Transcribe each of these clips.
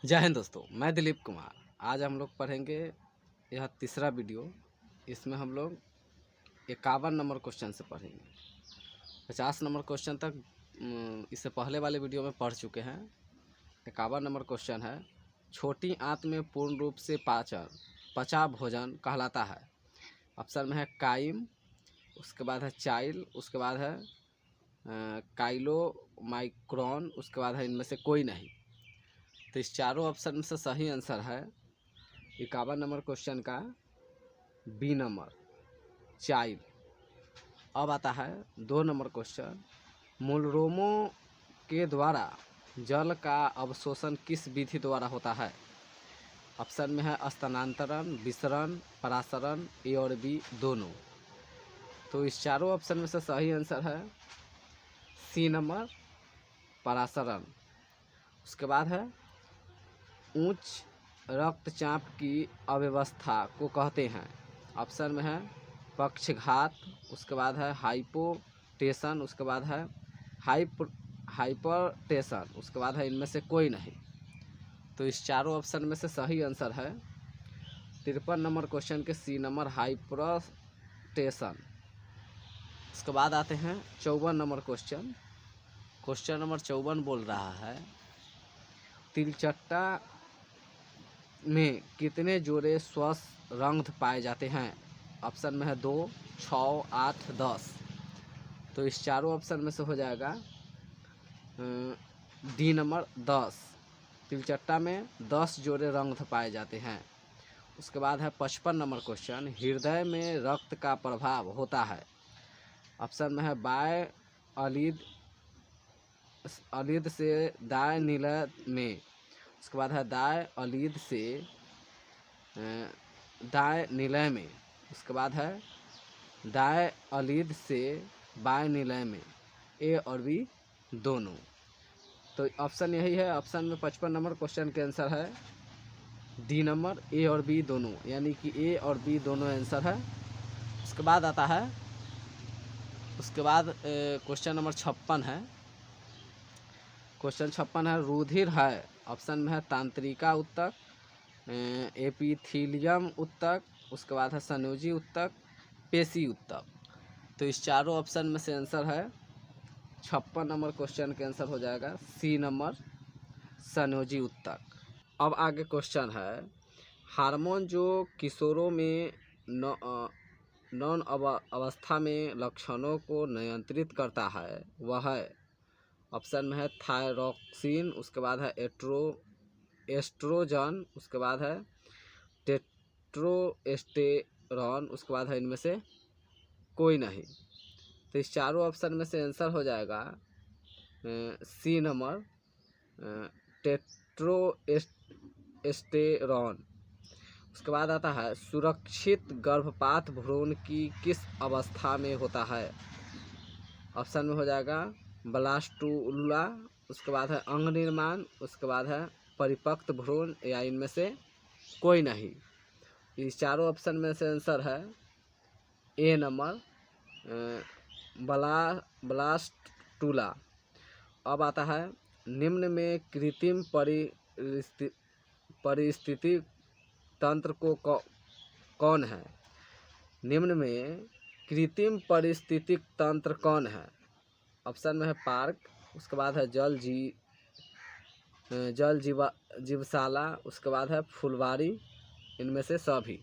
जय हिंद दोस्तों, मैं दिलीप कुमार। आज हम लोग पढ़ेंगे यह तीसरा वीडियो। इसमें हम लोग 51 नंबर क्वेश्चन से पढ़ेंगे। 50 नंबर क्वेश्चन तक इससे पहले वाले वीडियो में पढ़ चुके हैं। 51 नंबर क्वेश्चन है, छोटी आंत में पूर्ण रूप से पचा भोजन कहलाता है। ऑप्शन में है काइम, उसके बाद है चाइल, उसके बाद है काइलो माइक्रोन, उसके बाद है इनमें से कोई नहीं। तो इस चारों ऑप्शन में से सही आंसर है 51 नंबर क्वेश्चन का बी नंबर, चाइल्ड। अब आता है 2 नंबर क्वेश्चन, मूलरोमों के द्वारा जल का अवशोषण किस विधि द्वारा होता है। ऑप्शन में है स्थानांतरण, विसरण, परासरण, ए और बी दोनों। तो इस चारों ऑप्शन में से सही आंसर है सी नंबर, परासरण। उसके बाद है उच्च रक्तचाप की अव्यवस्था को कहते हैं। ऑप्शन में है पक्षघात, उसके बाद है हाइपोटेशन, उसके बाद है हाइपरटेशन, उसके बाद है इनमें से कोई नहीं। तो इस चारों ऑप्शन में से सही आंसर है 53 नंबर क्वेश्चन के सी नंबर, हाइपरटेशन। उसके बाद आते हैं 54 नंबर क्वेश्चन। क्वेश्चन नंबर 54 बोल रहा है, तिलचट्टा में कितने जोड़े स्वस्थ रंध्र पाए जाते हैं। ऑप्शन में है 2, 6, 8, 10। तो इस चारों ऑप्शन में से हो जाएगा डी नंबर 10। तिलचट्टा में 10 जोड़े रंध्र पाए जाते हैं। उसके बाद है 55 नंबर क्वेश्चन, हृदय में रक्त का प्रभाव होता है। ऑप्शन में है बाएं अलिद से दाएं निलय में, उसके बाद है दाएं अलिद से दाएं निलय में, उसके बाद है दाएं अलिद से बाएं निलय में, ए और बी दोनों। तो ऑप्शन यही है। ऑप्शन में 55 नंबर क्वेश्चन के आंसर है डी नंबर, ए और बी दोनों, यानी कि ए और बी दोनों आंसर है। उसके बाद आता है, उसके बाद क्वेश्चन नंबर 56 है। क्वेश्चन 56 है, रुधिर है। ऑप्शन में है तांत्रिका ऊतक, एपिथीलियम ऊतक, उसके बाद है संयोजी ऊतक, पेशी ऊतक। तो इस चारों ऑप्शन में से आंसर है 56 नंबर क्वेश्चन के आंसर हो जाएगा सी नंबर, संयोजी ऊतक। अब आगे क्वेश्चन है, हार्मोन जो किशोरों में नॉन अवस्था में लक्षणों को नियंत्रित करता है वह है। ऑप्शन में है थायरॉक्सिन, उसके बाद है एस्ट्रोजन, उसके बाद है टेस्टोस्टेरोन, उसके बाद है इनमें से कोई नहीं। तो इस चारों ऑप्शन में से आंसर हो जाएगा सी नंबर, टेस्टोस्टेरोन। उसके बाद आता है, सुरक्षित गर्भपात भ्रूण की किस अवस्था में होता है। ऑप्शन में हो जाएगा ब्लास्टुला, उसके बाद है अंग निर्माण, उसके बाद है परिपक्व भ्रूण, या इनमें से कोई नहीं। इस चारों ऑप्शन में से आंसर है ए नंबर, ब्लास्टुला। अब आता है, निम्न में कृत्रिम परिस्थिति तंत्र को कौन है। निम्न में कृत्रिम परिस्थितिक तंत्र कौन है। ऑप्शन में है पार्क, उसके बाद है जीवशाला, उसके बाद है फुलवारी, इनमें से सभी।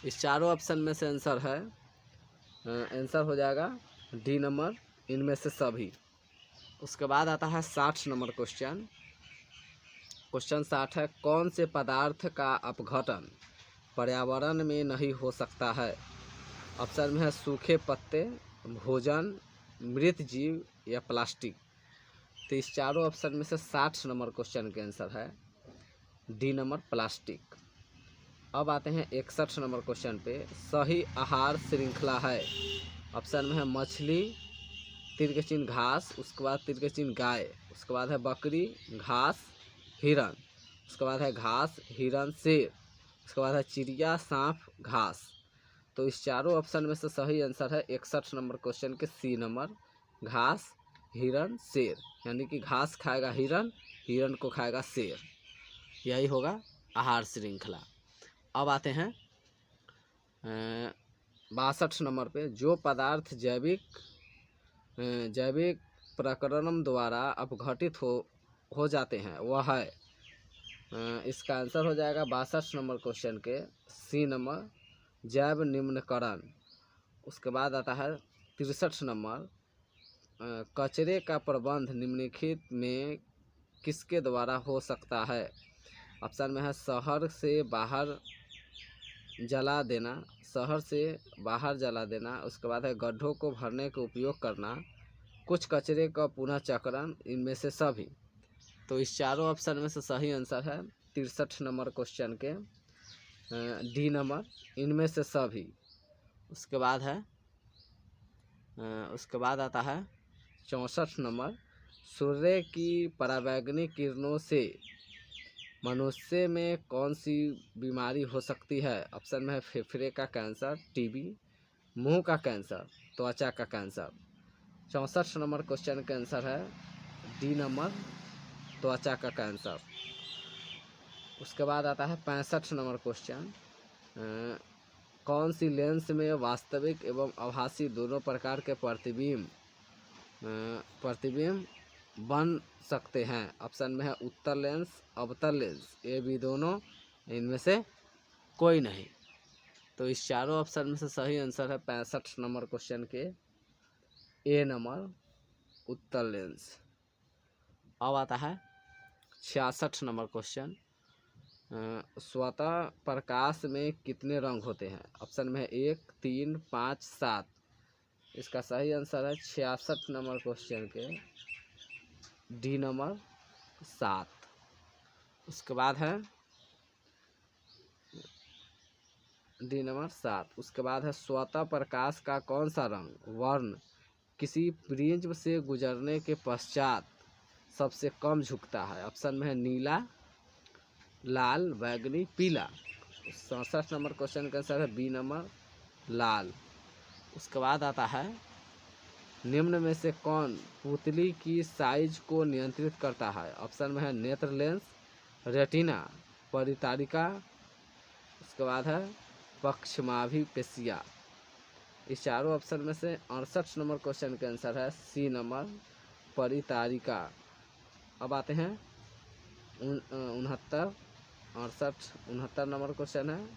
इस चारों ऑप्शन में से आंसर है, आंसर हो जाएगा डी नंबर, इनमें से सभी। उसके बाद आता है 60 नंबर क्वेश्चन। क्वेश्चन 60 है, कौन से पदार्थ का अपघटन पर्यावरण में नहीं हो सकता है। ऑप्शन में है सूखे पत्ते, भोजन, मृत जीव, या प्लास्टिक। तो इस चारों ऑप्शन में से 60 नंबर क्वेश्चन के आंसर है डी नंबर, प्लास्टिक। अब आते हैं 61 नंबर क्वेश्चन पे, सही आहार श्रृंखला है। ऑप्शन में है मछली, तीर के चिन्ह घास, उसके बाद तीर के चिन्ह गाय, उसके बाद है बकरी, घास, हिरन, उसके बाद है घास, हिरन, शेर, उसके बाद है चिड़िया, सांप, घास। तो इस चारों ऑप्शन में से सही आंसर है 61 नंबर क्वेश्चन के सी नंबर, घास, हिरन, शेर, यानी कि घास खाएगा हिरन, हिरन को खाएगा शेर। यही होगा आहार श्रृंखला। अब आते हैं 62 नंबर पे, जो पदार्थ जैविक प्रकरण द्वारा अपघटित हो जाते हैं वह है। इसका आंसर हो जाएगा 62 नंबर क्वेश्चन के सी नंबर, जैव निम्नकरण। उसके बाद आता है 63 नंबर, कचरे का प्रबंध निम्नलिखित में किसके द्वारा हो सकता है। ऑप्शन में है शहर से बाहर जला देना, उसके बाद है गड्ढों को भरने का उपयोग करना, कुछ कचरे का पुनः चक्रण, इनमें से सभी। तो इस चारों ऑप्शन में से सही आंसर है 63 नंबर क्वेश्चन के डी नंबर, इनमें से सभी। उसके बाद आता है 64 नंबर, सूर्य की पराबैंगनी किरणों से मनुष्य में कौन सी बीमारी हो सकती है। ऑप्शन में है फेफड़े का कैंसर, टीबी, मुंह का कैंसर, त्वचा का कैंसर। 64 नंबर क्वेश्चन का आंसर है डी नंबर, त्वचा का कैंसर। उसके बाद आता है 65 नंबर क्वेश्चन, कौन सी लेंस में वास्तविक एवं आभासी दोनों प्रकार के प्रतिबिंब बन सकते हैं। ऑप्शन में है उत्तल लेंस, अवतल लेंस, ये भी दोनों, इनमें से कोई नहीं। तो इस चारों ऑप्शन में से सही आंसर है 65 नंबर क्वेश्चन के ए नंबर, उत्तल लेंस। अब आता है 66 नंबर क्वेश्चन, स्वतः प्रकाश में कितने रंग होते हैं। ऑप्शन में है 1, 3, 5, 7। इसका सही आंसर है 66 नंबर क्वेश्चन के डी नंबर, 7। उसके बाद है डी नंबर 7। उसके बाद है स्वतः प्रकाश का कौन सा वर्ण किसी प्रिज्म से गुजरने के पश्चात सबसे कम झुकता है। ऑप्शन में है नीला, लाल, बैगनी, पीला। 67 नंबर क्वेश्चन का आंसर है बी नंबर, लाल। उसके बाद आता है निम्न में से कौन पुतली की साइज को नियंत्रित करता है। ऑप्शन में है नेत्र लेंस, रेटिना, परितारिका, उसके बाद है पक्षमाभि पेशिया। इस चारों ऑप्शन में से 68 नंबर क्वेश्चन का आंसर है सी नंबर, परितारिका। अब आते हैं 69 नंबर क्वेश्चन है,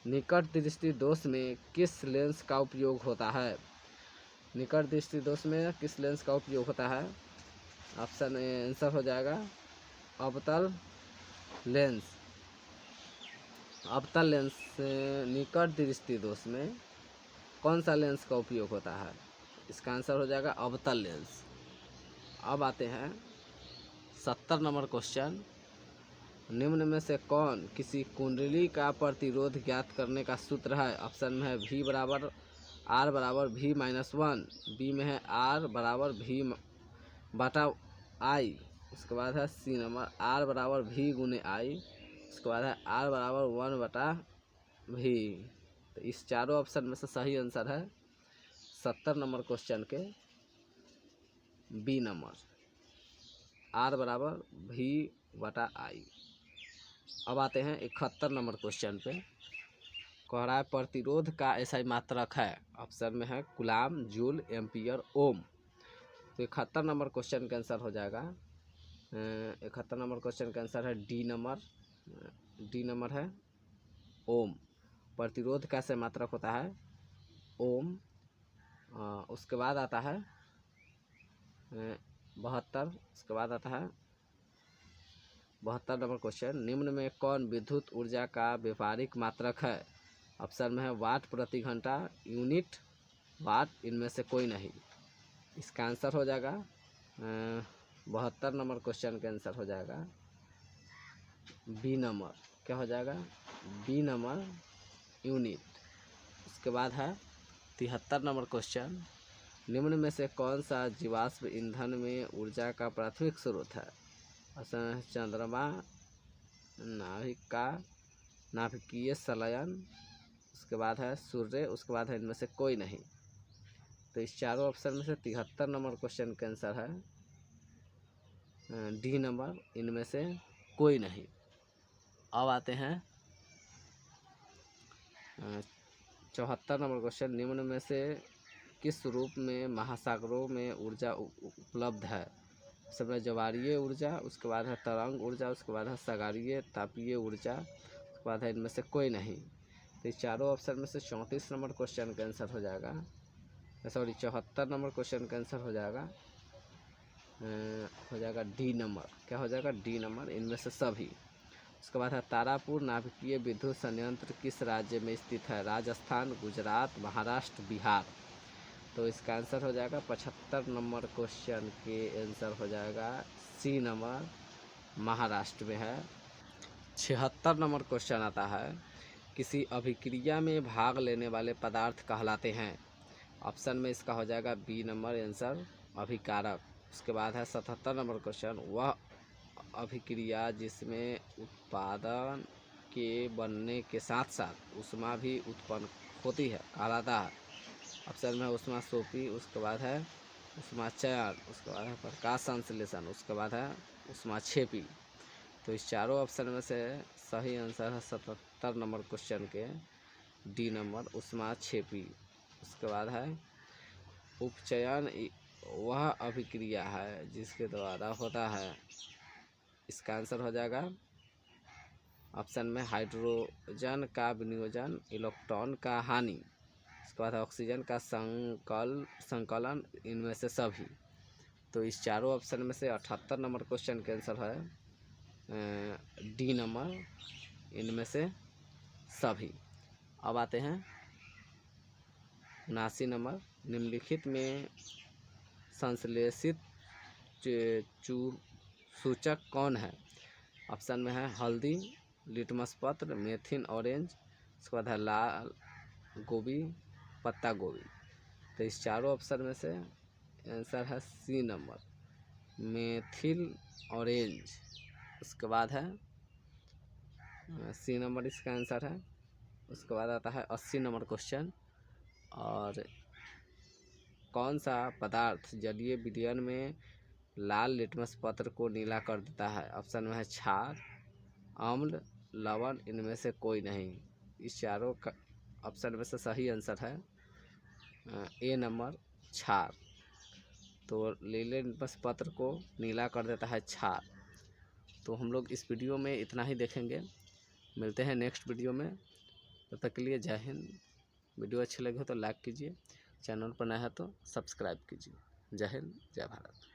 निकट दृष्टि दोष में किस लेंस का उपयोग होता है। निकट दृष्टि दोष में किस लेंस का उपयोग होता है। ऑप्शन आंसर हो जाएगा अवतल लेंस। अवतल लेंस से निकट दृष्टि दोष में कौन सा लेंस का उपयोग होता है। इसका आंसर हो जाएगा अवतल लेंस। अब आते हैं 70 नंबर क्वेश्चन, निम्न में से कौन किसी कुंडली का प्रतिरोध ज्ञात करने का सूत्र है। ऑप्शन में है V बराबर R बराबर V-1, बी में है R बराबर V बटा I, उसके बाद है सी नंबर R बराबर V गुने I, उसके बाद है R बराबर 1 बटा V। तो इस चारों ऑप्शन में से सही आंसर है 70 नंबर क्वेश्चन के बी नंबर, R बराबर V बटा I। अब आते हैं 71 नंबर क्वेश्चन पे, कह रहा है प्रतिरोध का ऐसा मात्रक है। ऑप्शन में है कूलाम, जूल, एम्पियर, ओम। तो 71 नंबर क्वेश्चन का आंसर हो जाएगा 71 नंबर क्वेश्चन का आंसर है डी नंबर है ओम। प्रतिरोध का ऐसा मात्रक होता है ओम। उसके बाद आता है 72। उसके बाद आता है 72 नंबर क्वेश्चन, निम्न में कौन विद्युत ऊर्जा का व्यापारिक मात्रक है। ऑप्शन में है वाट प्रति घंटा, यूनिट, वाट, इनमें से कोई नहीं। इसका आंसर हो जाएगा 72 नंबर क्वेश्चन का आंसर हो जाएगा बी नंबर। क्या हो जाएगा बी नंबर, यूनिट। उसके बाद है 73 नंबर क्वेश्चन, निम्न में से कौन सा जीवाश्म ईंधन में ऊर्जा का प्राथमिक स्रोत है। चंद्रमा, नाभिकीय संलयन, उसके बाद है सूर्य, उसके बाद है इनमें से कोई नहीं। तो इस चारों ऑप्शन में से 73 नंबर क्वेश्चन का आंसर है डी नंबर, इनमें से कोई नहीं। अब आते हैं 74 नंबर क्वेश्चन। निम्न में से किस रूप में महासागरों में ऊर्जा उपलब्ध है? सबसे ज्वारीय ऊर्जा, उसके बाद है तरंग ऊर्जा, उसके बाद है सागरीय तापीय ऊर्जा, उसके बाद है इनमें से कोई नहीं। तो इस चारों ऑप्शन में से 34 नंबर क्वेश्चन का आंसर हो जाएगा, सॉरी 74 नंबर क्वेश्चन का आंसर हो जाएगा डी नंबर। क्या हो जाएगा? डी नंबर, इनमें से सभी। उसके बाद है तारापुर नाभिकीय विद्युत संयंत्र किस राज्य में स्थित है? राजस्थान, गुजरात, महाराष्ट्र, बिहार। तो इसका आंसर हो जाएगा 75 नंबर क्वेश्चन के आंसर हो जाएगा सी नंबर, महाराष्ट्र में है। 76 नंबर क्वेश्चन आता है, किसी अभिक्रिया में भाग लेने वाले पदार्थ कहलाते हैं? ऑप्शन में इसका हो जाएगा बी नंबर आंसर, अभिकारक। उसके बाद है 77 नंबर क्वेश्चन, वह अभिक्रिया जिसमें उत्पादन के बनने के साथ साथ ऊष्मा भी उत्पन्न होती है कहलाता है? ऑप्शन में ऊष्मा सोपी, उसके बाद है ऊष्मा चयन, उसके बाद है प्रकाश संश्लेषण, उसके बाद है ऊष्मा छेपी। तो इस चारों ऑप्शन में से सही आंसर है 77 नंबर क्वेश्चन के डी नंबर, ऊष्मा छेपी। उसके बाद है उपचयन वह अभिक्रिया है जिसके द्वारा होता है। इसका आंसर हो जाएगा ऑप्शन में हाइड्रोजन का विनियोजन, इलेक्ट्रॉन का हानि, उसके बाद ऑक्सीजन का संकलन, इनमें से सभी। तो इस चारों ऑप्शन में से 78 नंबर क्वेश्चन के आंसर है डी नंबर, इनमें से सभी। अब आते हैं 79 नंबर, निम्नलिखित में संश्लेषित सूचक कौन है? ऑप्शन में है हल्दी, लिटमस पत्र, मेथिन ऑरेंज, उसके बाद है लाल गोभी, पत्ता गोभी। तो इस चारों ऑप्शन में से आंसर है सी नंबर, मेथिल ऑरेंज। उसके बाद है सी नंबर इसका आंसर है। उसके बाद आता है 80 नंबर क्वेश्चन, और कौन सा पदार्थ जलीय विलयन में लाल लिटमस पत्र को नीला कर देता है? ऑप्शन में है क्षार, अम्ल, लवण, इनमें से कोई नहीं। इस चारों का ऑप्शन में से सही आंसर है ए नंबर, क्षार। तो नीले लिटमस पत्र को नीला कर देता है क्षार। तो हम लोग इस वीडियो में इतना ही देखेंगे, मिलते हैं नेक्स्ट वीडियो में। तब तक के लिए जय हिंद। वीडियो अच्छी लगी हो तो लाइक कीजिए, चैनल पर नया है तो सब्सक्राइब कीजिए। जय हिंद, जय भारत।